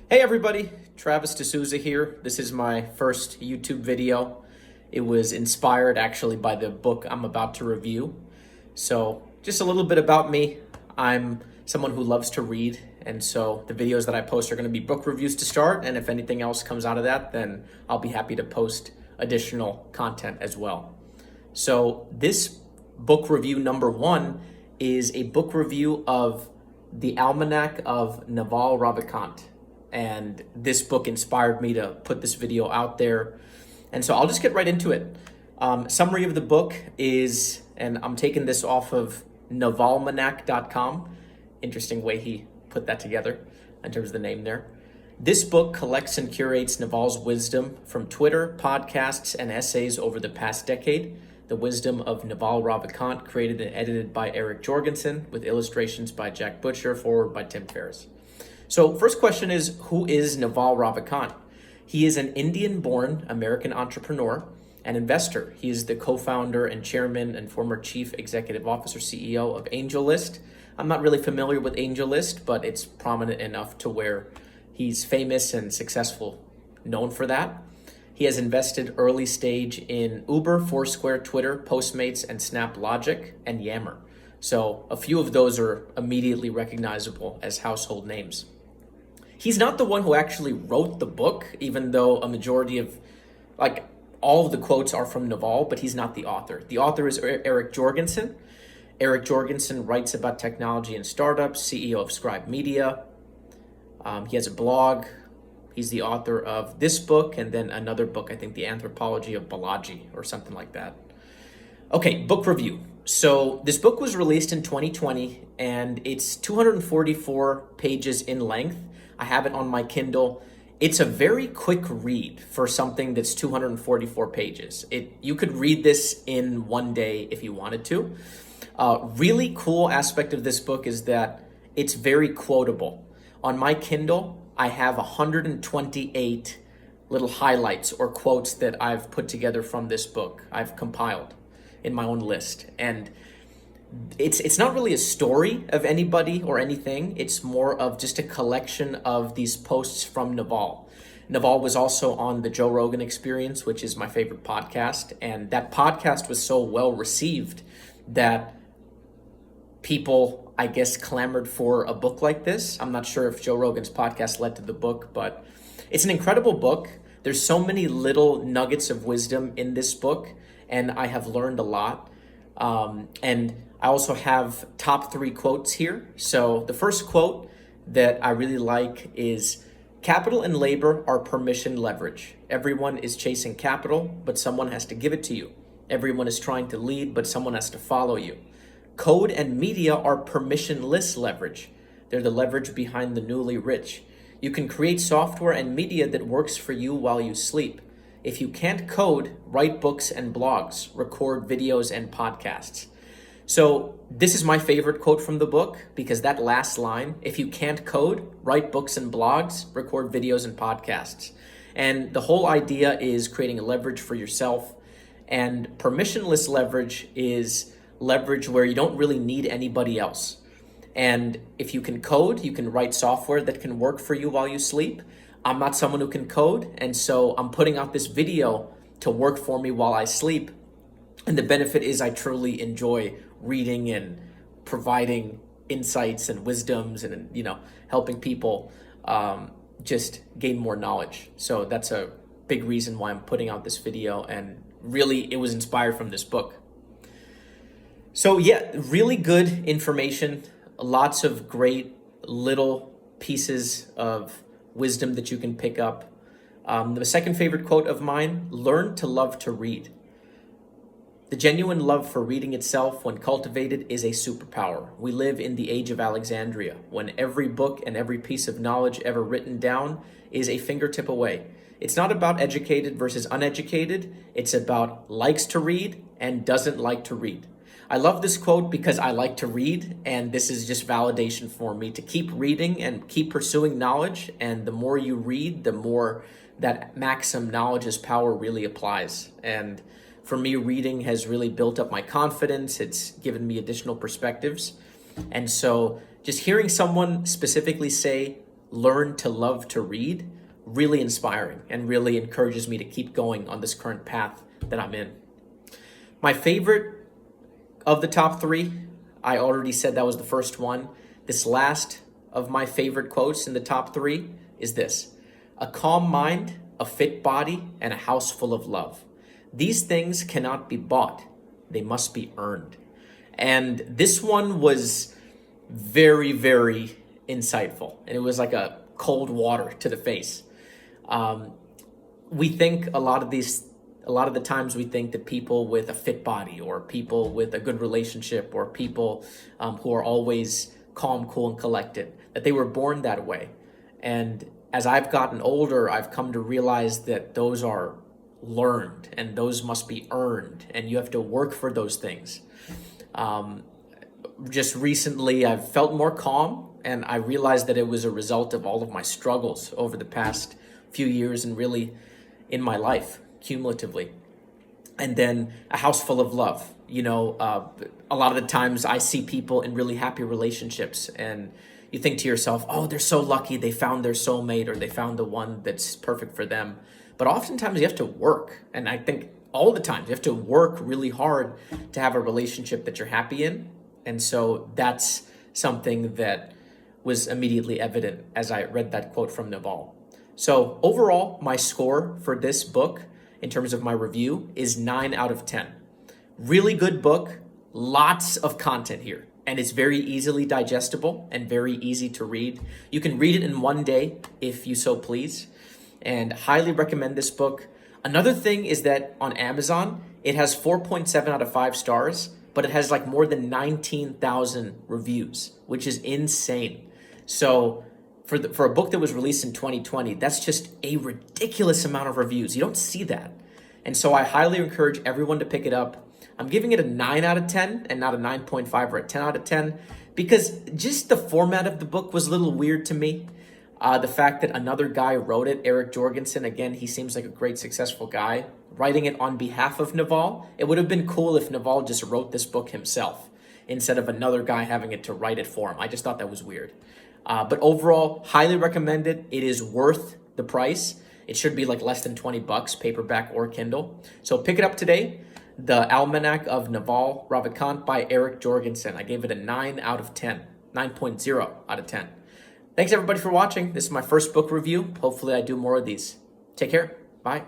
Hey everybody, Travis D'Souza here. This is my first YouTube video. It was inspired actually by the book I'm about to review. So just a little bit about me. I'm someone who loves to read, and so the videos that I post are going to be book reviews to start, and if anything else comes out of that, then I'll be happy to post additional content as well. So this book review number one is a book review of the Almanack of Naval Ravikant. And this book inspired me to put this video out there. And so I'll just get right into it. Summary of the book is, and I'm taking this off of navalmanack.com. Interesting way he put that together in terms of the name there. This book collects and curates Naval's wisdom from Twitter, podcasts, and essays over the past decade. The wisdom of Naval Ravikant, created and edited by Eric Jorgensen, with illustrations by Jack Butcher, forward by Tim Ferriss. So first question is, who is Naval Ravikant? He is an Indian-born American entrepreneur and investor. He is the co-founder and chairman and former chief executive officer, CEO of AngelList. I'm not really familiar with AngelList, but it's prominent enough to where he's famous and successful, known for that. He has invested early stage in Uber, Foursquare, Twitter, Postmates, and SnapLogic, and Yammer. So a few of those are immediately recognizable as household names. He's not the one who actually wrote the book, even though a majority of, all of the quotes are from Naval, but he's not the author. The author is Eric Jorgensen. Eric Jorgensen writes about technology and startups, CEO of Scribe Media. He has a blog. He's the author of this book and then another book, I think The Anthropology of Balaji or something like that. Okay, book review. So this book was released in 2020 and it's 244 pages in length. I have it on my Kindle. It's a very quick read for something that's 244 pages. You could read this in one day if you wanted to. Really cool aspect of this book is that it's very quotable. On my Kindle, I have 128 little highlights or quotes that I've put together from this book. I've compiled in my own list. And it's not really a story of anybody or anything. It's more of just a collection of these posts from Naval. Naval was also on the Joe Rogan Experience, which is my favorite podcast. And that podcast was so well received that people, I guess, clamored for a book like this. I'm not sure if Joe Rogan's podcast led to the book, but it's an incredible book. There's so many little nuggets of wisdom in this book, and I have learned a lot. And I also have top 3 quotes here. So the first quote that I really like is, "Capital and labor are permission leverage. Everyone is chasing capital, but someone has to give it to you. Everyone is trying to lead, but someone has to follow you. Code and media are permissionless leverage. They're the leverage behind the newly rich. You can create software and media that works for you while you sleep. If you can't code, write books and blogs, record videos and podcasts." So this is my favorite quote from the book, because that last line, if you can't code, write books and blogs, record videos and podcasts. And the whole idea is creating a leverage for yourself. And permissionless leverage is leverage where you don't really need anybody else. And if you can code, you can write software that can work for you while you sleep. I'm not someone who can code, and so I'm putting out this video to work for me while I sleep. And the benefit is I truly enjoy reading and providing insights and wisdoms and, helping people just gain more knowledge. So that's a big reason why I'm putting out this video, and really it was inspired from this book. So yeah, really good information, lots of great little pieces of wisdom that you can pick up. The second favorite quote of mine, "Learn to love to read. The genuine love for reading itself, when cultivated, is a superpower. We live in the age of Alexandria, when every book and every piece of knowledge ever written down is a fingertip away. It's not about educated versus uneducated. It's about likes to read and doesn't like to read." I love this quote because I like to read, and this is just validation for me to keep reading and keep pursuing knowledge. And the more you read, the more that maxim, knowledge is power, really applies. And for me, reading has really built up my confidence. It's given me additional perspectives. And so just hearing someone specifically say, learned to love to read, really inspiring and really encourages me to keep going on this current path that I'm in. My favorite of the top three, I already said that was the first one. This last of my favorite quotes in the top three is this: a calm mind, a fit body, and a house full of love. These things cannot be bought. They must be earned. And this one was very, very insightful. And it was like a cold water to the face. We think a lot of the times we think that people with a fit body, or people with a good relationship, or people who are always calm, cool, and collected, that they were born that way. And as I've gotten older, I've come to realize that those are learned and those must be earned, and you have to work for those things. Just recently, I've felt more calm, and I realized that it was a result of all of my struggles over the past few years and really in my life cumulatively. And then a house full of love. You know, a lot of the times I see people in really happy relationships, and you think to yourself, oh, they're so lucky they found their soulmate, or they found the one that's perfect for them. But oftentimes you have to work. And I think all the time you have to work really hard to have a relationship that you're happy in. And so that's something that was immediately evident as I read that quote from Naval. So overall, my score for this book in terms of my review is 9 out of 10. Really good book, lots of content here, and it's very easily digestible and very easy to read. You can read it in one day if you so please, and highly recommend this book. Another thing is that on Amazon, it has 4.7 out of 5 stars, but it has like more than 19,000 reviews, which is insane. So for a book that was released in 2020, that's just a ridiculous amount of reviews. You don't see that. And so I highly encourage everyone to pick it up. I'm giving it a 9 out of 10 and not a 9.5 or a 10 out of 10 because just the format of the book was a little weird to me. The fact that another guy wrote it, Eric Jorgensen, again, he seems like a great, successful guy, writing it on behalf of Naval. It would have been cool if Naval just wrote this book himself instead of another guy having it to write it for him. I just thought that was weird. But overall, highly recommend it. It is worth the price. It should be like less than 20 bucks, paperback or Kindle. So pick it up today. The Almanack of Naval, Ravikant by Eric Jorgensen. I gave it a 9 out of 10, 9.0 out of 10. Thanks everybody for watching. This is my first book review. Hopefully I do more of these. Take care. Bye.